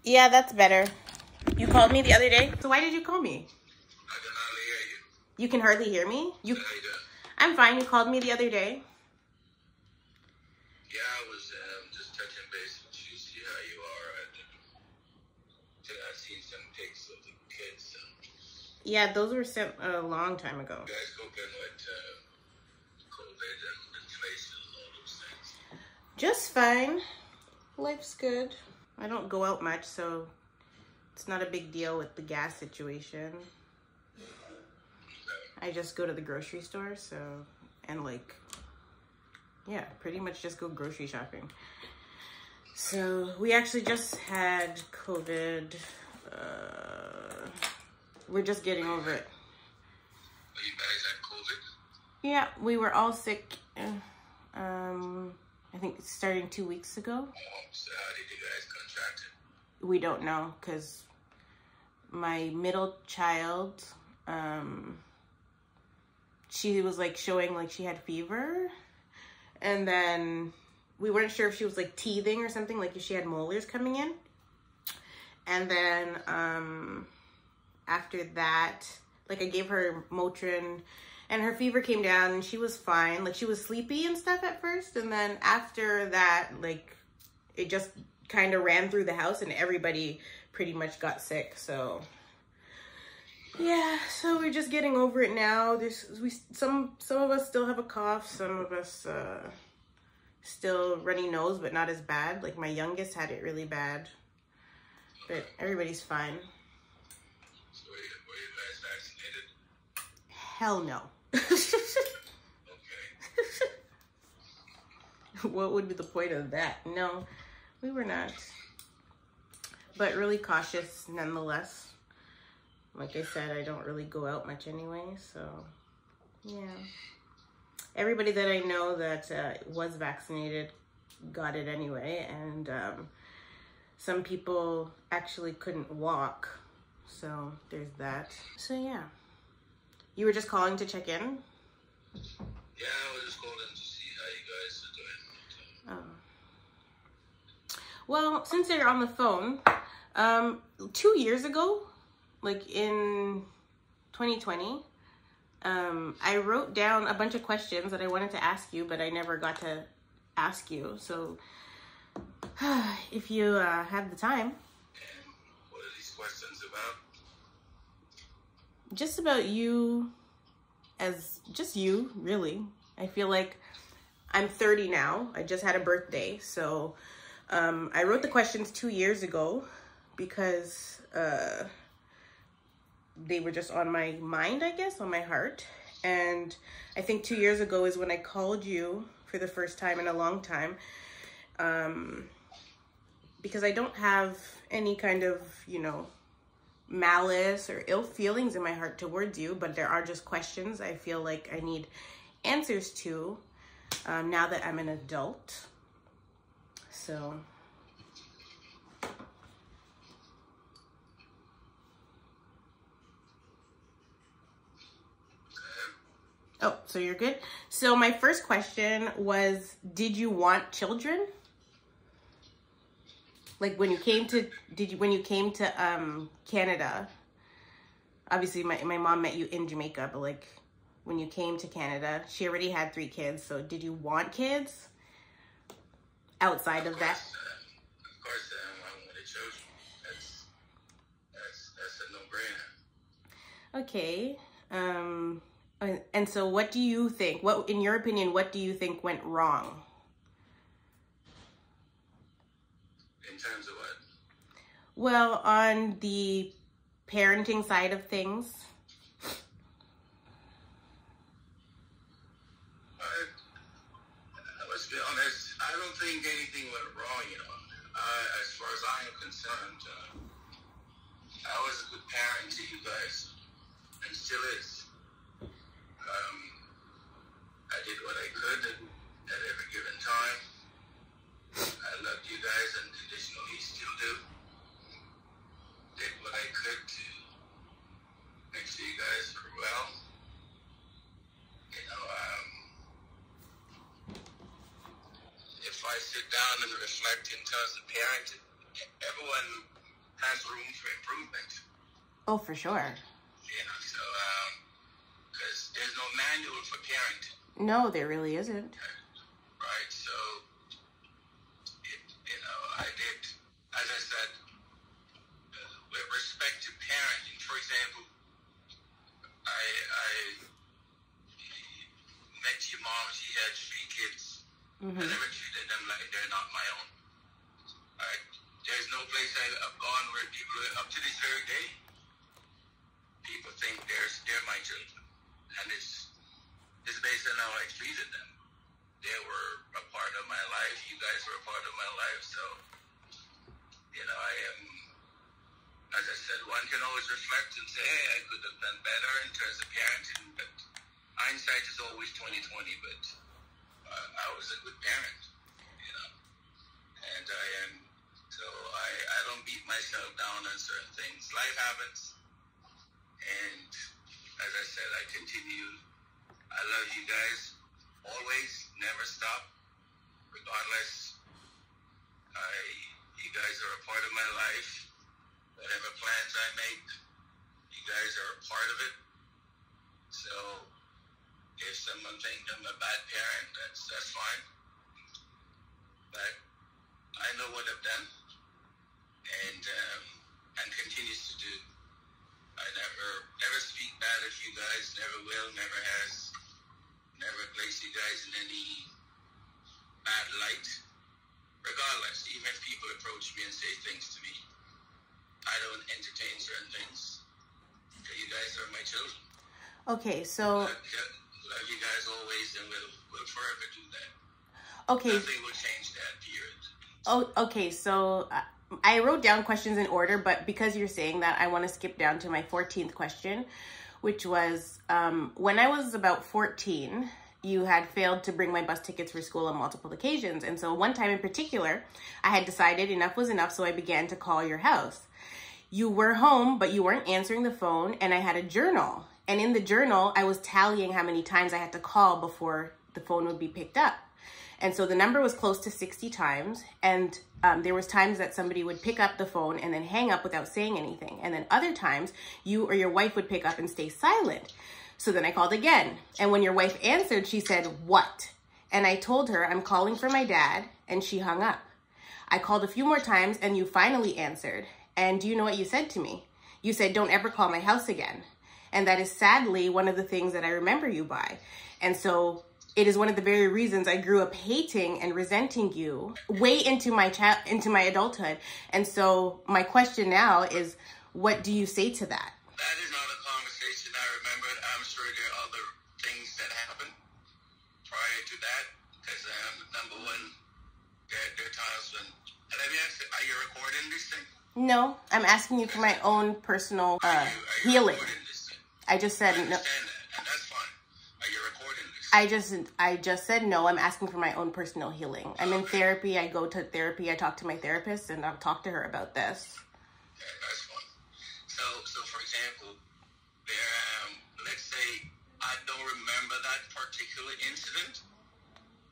Yeah, that's better. You called me the other day? So why did you call me? I can hardly hear you. You can hardly hear me? How you doing? I'm fine. You called me the other day. Yeah, I was just touching base with you, see how you are. I've seen some pics of the kids. Yeah, those were sent a long time ago. You guys coping with COVID and inflation and all those things? Just fine. Life's good. I don't go out much, so it's not a big deal with the gas situation. I just go to the grocery store, so, and like, yeah, pretty much just go grocery shopping. So we actually just had COVID. We're just getting over it. You guys had COVID? Yeah, we were all sick. I think starting 2 weeks ago. So how did you guys contract it? We don't know, because my middle child, she was like showing like she had fever, and then we weren't sure if she was like teething or something, like if she had molars coming in. And then after that, like I gave her Motrin and her fever came down and she was fine. Like she was sleepy and stuff at first, and then after that, like it just kind of ran through the house and everybody pretty much got sick. So yeah, so we're just getting over it now. Some of us still have a cough, some of us still runny nose, but not as bad. Like my youngest had it really bad, but everybody's fine. So were you guys vaccinated? Hell no. Okay. What would be the point of that? No, we were not. But really cautious nonetheless. Like I said, I don't really go out much anyway, so yeah. Everybody that I know that was vaccinated got it anyway, and some people actually couldn't walk, so there's that. So yeah. You were just calling to check in? Yeah, I was just calling to see how you guys are doing. Oh. Well, since you're on the phone, 2 years ago, like in 2020, I wrote down a bunch of questions that I wanted to ask you, but I never got to ask you. So if you have the time. And what are these questions about? Just about you, as just you, really. I feel like I'm 30 now. I just had a birthday. So I wrote the questions 2 years ago because they were just on my mind, I guess, on my heart. And I think 2 years ago is when I called you for the first time in a long time. Because I don't have any kind of, you know, malice or ill feelings in my heart towards you, but there are just questions I feel like I need answers to now that I'm an adult. So oh, so you're good. So my first question was, did you want children? Like when you came to, Canada, obviously my mom met you in Jamaica, but like when you came to Canada, she already had 3 kids. So did you want kids outside of that? Of course, I wanted children. That's a no-brainer. Okay. And so what do you think? What, in your opinion, what do you think went wrong? In terms of what? Well, on the parenting side of things. Let's be honest, I don't think anything went wrong, you know. As far as I am concerned, I was a good parent to you guys, and still is. I did what I could at every given time. I loved you guys unconditionally, still do. Did what I could to make sure you guys were well. You know, if I sit down and reflect in terms of parenting, everyone has room for improvement. Oh, for sure. You know, so, because there's no manual for parenting. No, there really isn't. Right, so, you know, I did, as I said, with respect to parenting, for example, I met your mom, she had 3 kids. Mm-hmm. I never treated them like they're not my own. Right? There's no place I've gone where people, up to this very day, people think they're my children. And it's based on how I treated them. They were a part of my life. You guys were a part of my life. So, you know, I am, as I said, one can always reflect and say, hey, I could have done better in terms of parenting, but hindsight is always 20/20, but I was a good parent, you know, and I don't beat myself down on certain things. Life happens, and as I said, I continue. I love you guys always, never stop, regardless. You guys are a part of my life. Whatever plans I make, you guys are a part of it. So if someone thinks I'm a bad parent, that's fine. But I know what I've done, and continues to do. I never speak bad of you guys, never will, never has, never place you guys in any bad light. Regardless, even if people approach me and say things to me, I don't entertain certain things. Because you guys are my children. Okay, so love you guys always, and we'll forever do that. Okay. Nothing will change that, period. Oh, okay. So I wrote down questions in order, but because you're saying that, I want to skip down to my 14th question, which was, when I was about 14, you had failed to bring my bus tickets for school on multiple occasions. And so one time in particular, I had decided enough was enough, so I began to call your house. You were home, but you weren't answering the phone, and I had a journal. And in the journal, I was tallying how many times I had to call before the phone would be picked up. And so the number was close to 60 times. And there was times that somebody would pick up the phone and then hang up without saying anything. And then other times, you or your wife would pick up and stay silent. So then I called again. And when your wife answered, she said, "What?" And I told her, "I'm calling for my dad." And she hung up. I called a few more times, and you finally answered. And do you know what you said to me? You said, "Don't ever call my house again." And that is sadly one of the things that I remember you by. And so it is one of the very reasons I grew up hating and resenting you way into my adulthood. And so my question now is, what do you say to that? That is not a conversation I remember. I'm sure there are other things that happened prior to that. Because number one, there are times when, and let me ask you, are you recording this thing? No, I'm asking you for my own personal healing. I just said no. And that's fine. Are you recording this? I just said no. I'm asking for my own personal healing. I'm in therapy. I go to therapy. I talk to my therapist, and I'll talk to her about this. Okay, that's fine. So for example, let's say I don't remember that particular incident,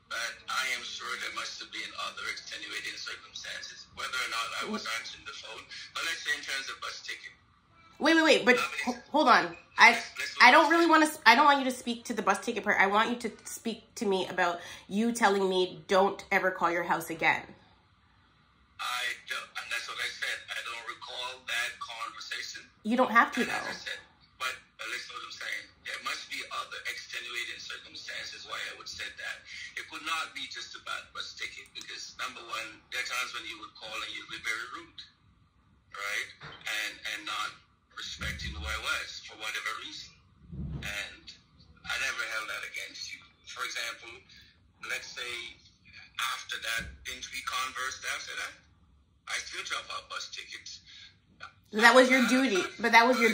but I am sure there must have been other extenuating circumstances, whether or not I was answering the phone. But let's say in terms of bus ticket. Wait, but hold on. I don't really want to, I don't want you to speak to the bus ticket part. I want you to speak to me about you telling me don't ever call your house again. I don't, and that's what I said. I don't recall that conversation. You don't have to, and though. As I said, but listen to what I'm saying. There must be other extenuating circumstances why I would say that. It could not be just a bad bus ticket, because number one, there are times when you would call and you'd be very rude, right? And not respecting who I was for whatever reason. And I never held that against you. For example, let's say after that, didn't we converse after that? I still drop out bus tickets. That was your duty, but that was your,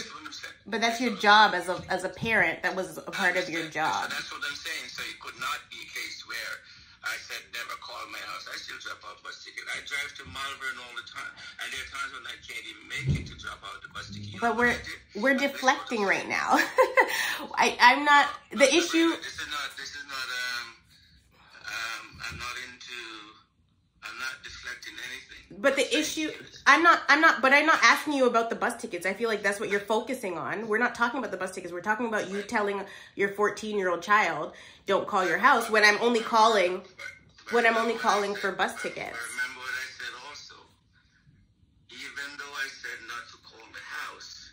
but that's your job as a parent. That was a part of your job. So that's what I'm saying. So it could not be a case where I said never call my house. I still drop out bus ticket. I drive to Malvern all the time, and there are times when I can't even make it to drop out the bus ticket. But we're deflecting right now. I'm not the issue. This is not. I'm not into I'm not deflecting anything. But the issue, I'm not asking you about the bus tickets. I feel like that's what you're focusing on. We're not talking about the bus tickets. We're talking about you telling your 14-year-old child, don't call your house when I'm only calling for bus tickets. Remember what I said also. Even though I said not to call the house,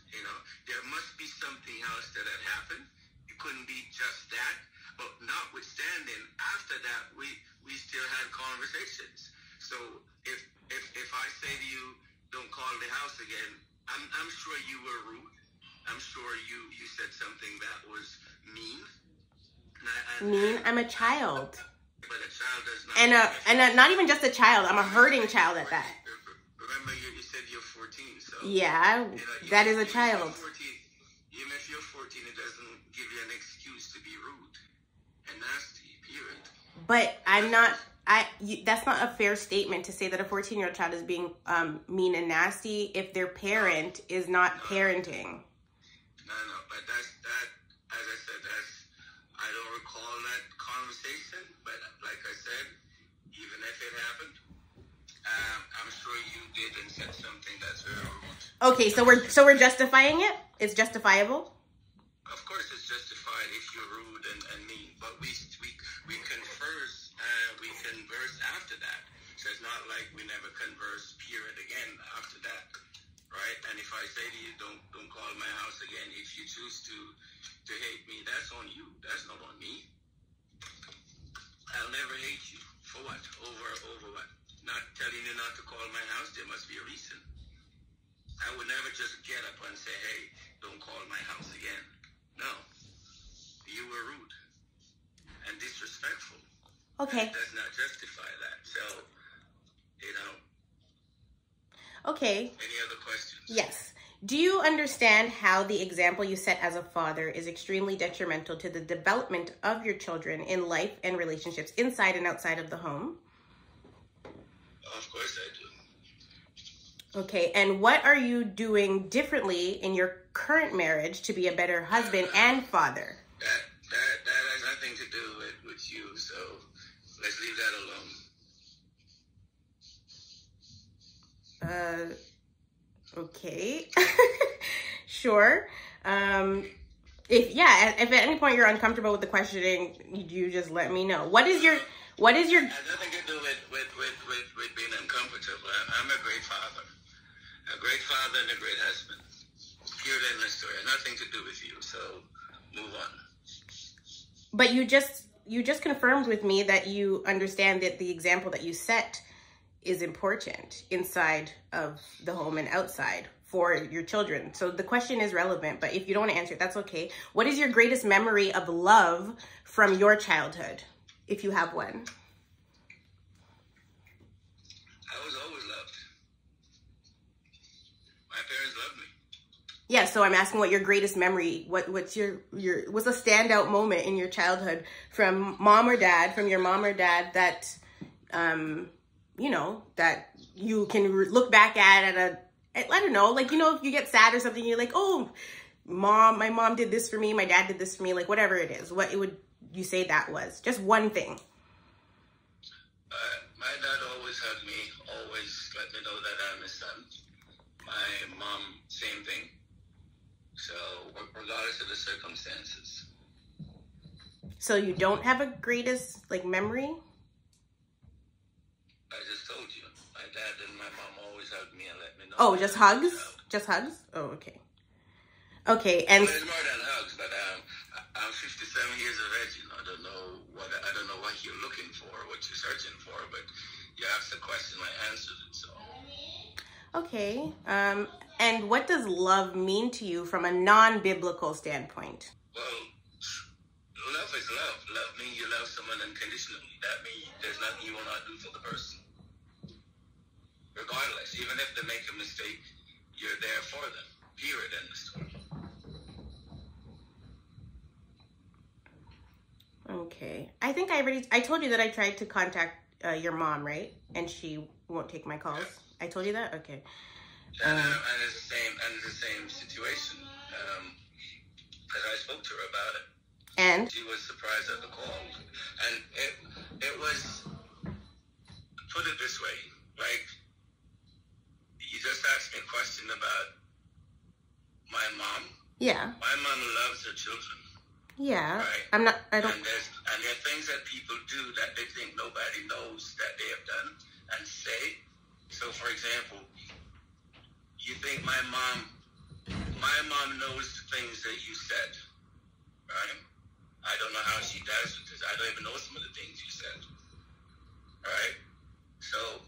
there must be something else that had happened. It couldn't be just that. But notwithstanding, after that, we still had conversations. So if I say to you, don't call the house again, I'm sure you were rude. I'm sure you said something that was mean. Mean? I'm a child. But a child does not. And not even just a child. I'm a hurting child at that. Remember, you said you're 14, so. Yeah, that is a child. Even if you're 14, it doesn't give you an excuse to be rude and nasty, period. But that's not a fair statement to say that a 14-year-old child is being mean and nasty if their parent is not parenting. No, but that, as I said, I don't recall that conversation, but like I said, even if it happened, I'm sure you did and said something that's very rude. Okay, so we're justifying it? It's justifiable? Of course it's justified if you're rude and mean, but we converse after that. So it's not like we never converse, period, again after that, right? And if I say to you, don't call my house again, if you choose to hate me, that's on you. That's not on me. I'll never hate you. For what? Over what? Not telling you not to call my house, there must be a reason. I would never just get up and say, hey, don't call my house again. No. You were rude and disrespectful. Okay. That does not justify that. So, Okay. Any other questions? Yes. Do you understand how the example you set as a father is extremely detrimental to the development of your children in life and relationships inside and outside of the home? Of course I do. Okay. And what are you doing differently in your current marriage to be a better husband and father? That has nothing to do with you, so let's leave that alone. Okay. Sure. If at any point you're uncomfortable with the questioning, you just let me know. What is your It has nothing to do with being uncomfortable. I'm a great father. A great father and a great husband. Period, end of story. Nothing to do with you, so move on. But you just confirmed with me that you understand that the example that you set is important inside of the home and outside for your children. So the question is relevant, but if you don't want to answer it, that's okay. What is your greatest memory of love from your childhood, if you have one? I was always loved. My parents loved me. Yeah, so I'm asking what your greatest memory, what's your what's a standout moment in your childhood from mom or dad, from your mom or dad that, that you can look back at I don't know, like, if you get sad or something, you're like, oh, my mom did this for me, my dad did this for me, like whatever it is, what would you say that was? Just one thing. My dad always hugged me, always let me know that I'm his son. My mom, same thing. So, regardless of the circumstances. So you don't have a greatest, memory? I just told you. My dad and my mom always hugged me and let me know. Oh, just hugs? Just hugs? Oh, okay. Okay, and... Well, it's more than hugs, but I'm 57 years of age. I don't know what you're looking for, what you're searching for, but you asked the question, I answered it, so... Okay. And what does love mean to you from a non-biblical standpoint? Well, love is love. Love means you love someone unconditionally. That means there's nothing you will not do for the person. Regardless, even if they make a mistake, you're there for them. Period, end of story. Okay. I think I told you that I tried to contact your mom, right? And she won't take my calls. Yeah. I told you that? Okay. And it's the same situation. Because I spoke to her about it. And? She was surprised at the call. And it was put it this way. Like, you just asked me a question about my mom. Yeah. My mom loves her children. Yeah. Right? And there are things that people do that they think nobody knows that they have done and say. So, for example, you think my mom knows the things that you said, right? I don't know how she does because I don't even know some of the things you said, right? So,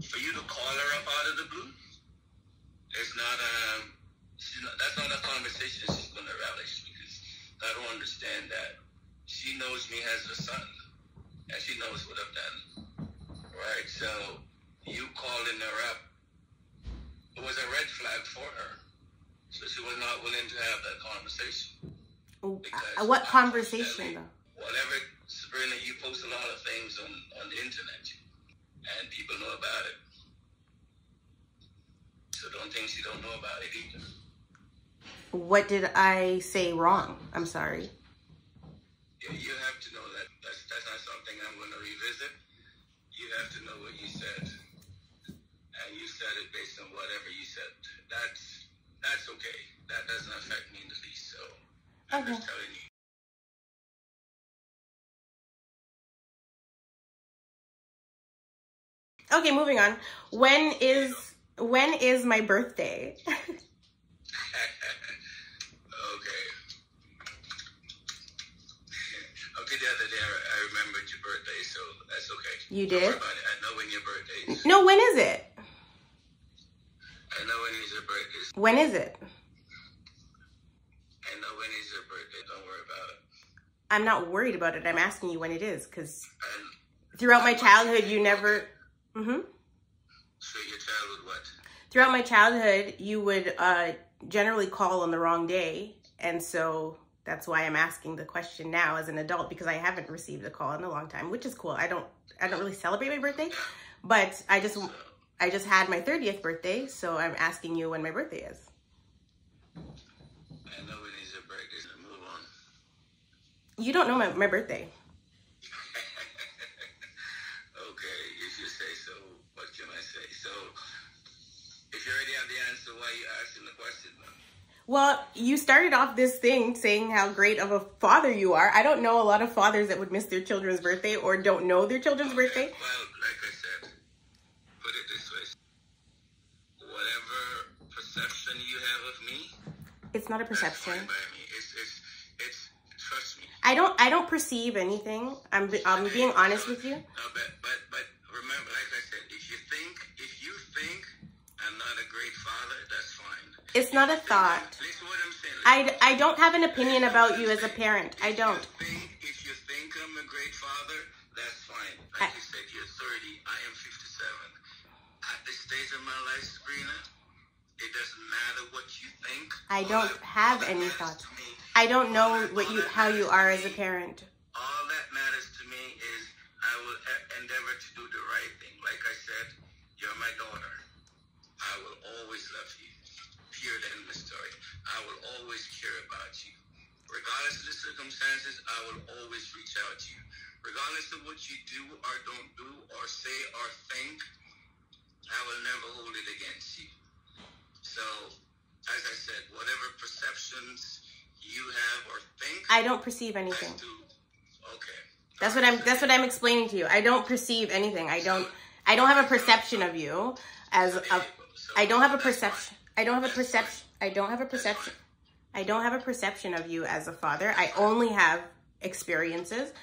for you to call her up out of the blue, it's not that's not a conversation she's going to relish, because I don't understand that. She knows me as a son, and she knows what I've done, right? So, you calling her up, it was a red flag for her. So she was not willing to have that conversation. What conversation, though? Whatever, Sabrina, you post a lot of things on the internet, and people know about it. So don't think she don't know about it either. What did I say wrong? I'm sorry. You have to know that that's not something I'm going to revisit. You have to know what you said. And you said it based on whatever you said. That's okay. That doesn't affect me in the least. So I'm just telling you. Okay, moving on. When is my birthday? Okay, the other day I remembered your birthday, so that's okay. You Don't did? worry about it. I know when your birthday is. No, when is it? I know when is your birthday. When is it? I know when is your birthday. Don't worry about it. I'm not worried about it. I'm asking you when it is, because throughout my childhood, you never... Mm-hmm. So your childhood what? Throughout my childhood, you would generally call on the wrong day, and so that's why I'm asking the question now as an adult, because I haven't received a call in a long time, which is cool. I don't really celebrate my birthday, but I just had my 30th birthday, so I'm asking you when my birthday is. I know when is your birthday, so move on. You don't know my birthday. Okay, if you say so, what can I say? So, if you already have the answer, why are you asking the question then? Well, you started off this thing saying how great of a father you are. I don't know a lot of fathers that would miss their children's birthday or don't know their children's birthday. Well, like I said, put it this way. Whatever perception you have of me, it's not a perception. That's fine by me. It's trust me. I don't perceive anything. I'm being honest with you. No, but remember, like I said, if you think I'm not a great father, that's fine. It's not a thought. Listen to what I'm saying. I don't have an opinion about you as a parent. I don't. If you think I'm a great father, that's fine. Like you said, you're 30. I am 57. At this stage of my life, Sabrina, it doesn't matter what you think. I don't have any thoughts. I don't know how you are as a parent. All that matters to me is I will endeavor to do the right thing. Like I said, you're my daughter. I will always love you. Period. End of the story. I will always care about you. Regardless of the circumstances, I will always reach out to you. Regardless of what you do or don't do or say or think, I will never hold it against you. So, as I said, whatever perceptions you have or think, I don't perceive anything. Okay. That's what I'm explaining to you. I don't perceive anything. I don't have a perception of you as a. I don't have a perception. I don't have a perception. I don't have a perception. I don't have a perception of you as a father. I only have experiences,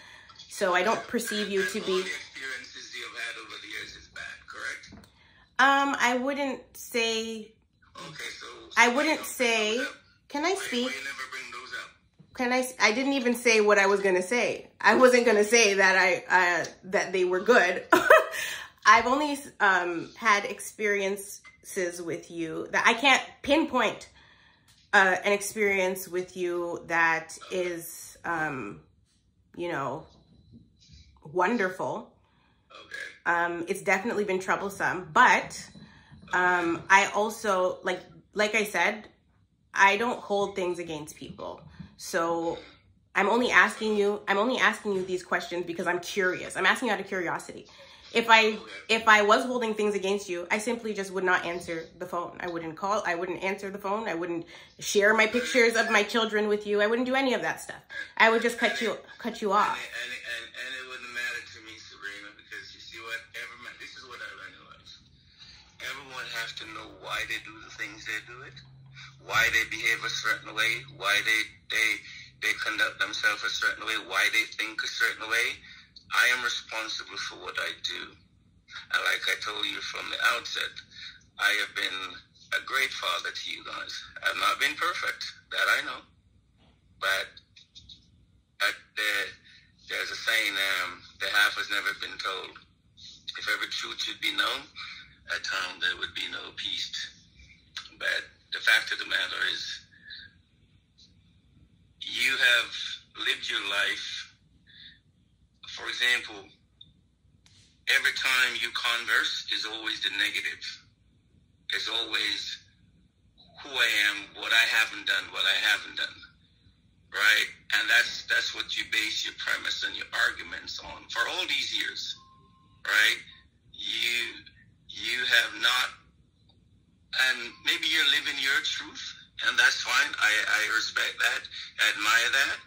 so I don't perceive you to be. All the experiences you have had over the years is bad, correct? I wouldn't say. Okay, so I wouldn't say. Can I speak? Why you never bring those up? I didn't even say what I was gonna say. I wasn't gonna say that that they were good. I've only had experiences with you that I can't pinpoint an experience with you that is, wonderful. Okay. It's definitely been troublesome, but I also, like I said, I don't hold things against people. So I'm only asking you these questions because I'm curious. I'm asking you out of curiosity. If I was holding things against you, I simply just would not answer the phone. I wouldn't call. I wouldn't answer the phone. I wouldn't share my pictures of my children with you. I wouldn't do any of that stuff. I would just cut you off. And it wouldn't matter to me, Sabrina, because you see what? This is what I learned in life. Everyone has to know why they do the things they do it, why they behave a certain way, why they conduct themselves a certain way, why they think a certain way. I am responsible for what I do. And like I told you from the outset, I have been a great father to you guys. I've not been perfect, that I know. But there's a saying, the half has never been told. If every truth should be known, at times there would be no peace. But the fact of the matter is, you have lived your life. For example, every time you converse is always the negative. It's always who I am, what I haven't done, right? And that's what you base your premise and your arguments on for all these years, right? You have not, and maybe you're living your truth, and that's fine. I respect that, I admire that.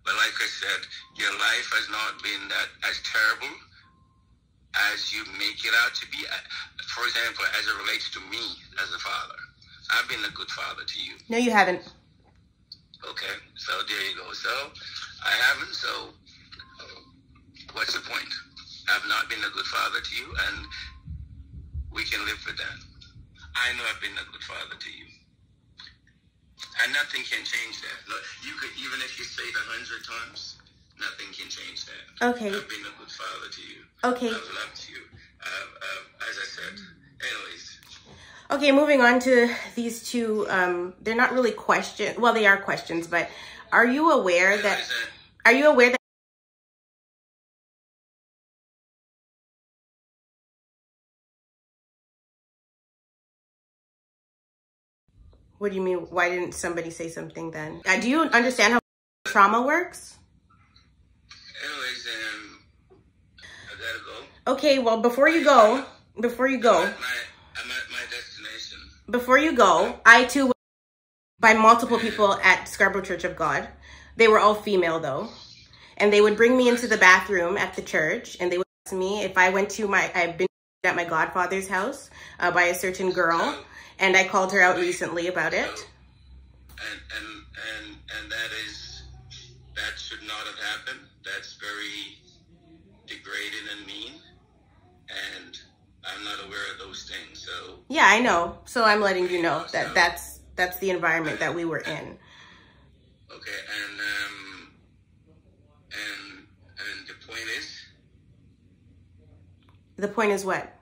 But like I said, your life has not been that as terrible as you make it out to be. For example, as it relates to me as a father, I've been a good father to you. No, you haven't. Okay, so there you go. So I haven't, so what's the point? I've not been a good father to you, and we can live with that. I know I've been a good father to you. And nothing can change that. No, you could, even if you say it 100 times, nothing can change that. Okay. I've been a good father to you. Okay. I've loved you. As I said. Anyways. Okay, moving on to these two. They're not really questions. Well, they are questions, but are you aware that? Are you aware that? What do you mean? Why didn't somebody say something then? Do you understand how trauma works? Anyways, I gotta go. Okay, well, before you go, I'm at my destination. Before you go, I too was by multiple people at Scarborough Church of God. They were all female though. And they would bring me into the bathroom at the church and they would ask me if I went to I've been at my godfather's house by a certain girl. And I called her out recently about it. And that should not have happened. That's very degrading and mean. And I'm not aware of those things. So yeah, I know. So I'm letting you know that that's the environment that we were in. Okay, and the point is? The point is what?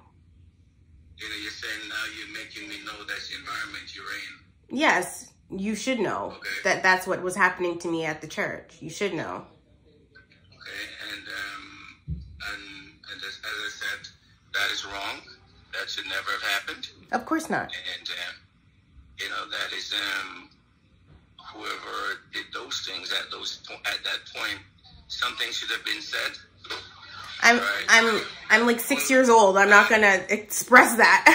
You know, you're saying now you're making me know that's the environment you're in. Yes, you should know okay. that's what was happening to me at the church. You should know. Okay, and as I said, that is wrong. That should never have happened. Of course not. And you know, that is whoever did those things at that point, something should have been said. I'm like 6 years old. I'm not gonna express that.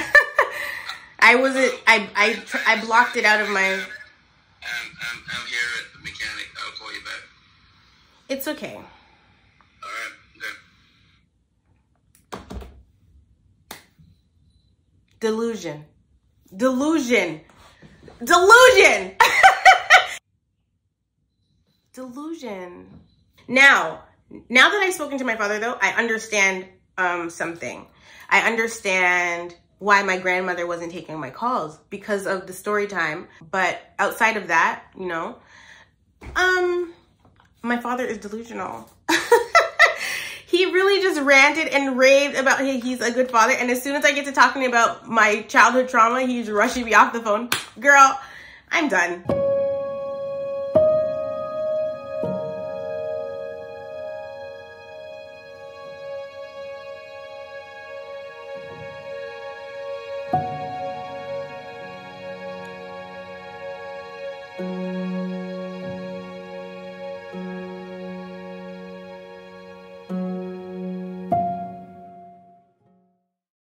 I blocked it out of my. I'm here at the mechanic. I'll call you back. It's okay. All right. Okay. Delusion. Delusion. Now that I've spoken to my father, though, I understand something. I understand why my grandmother wasn't taking my calls because of the story time. But outside of that, you know, my father is delusional. He really just ranted and raved about he's a good father. And as soon as I get to talking about my childhood trauma, he's rushing me off the phone. Girl, I'm done.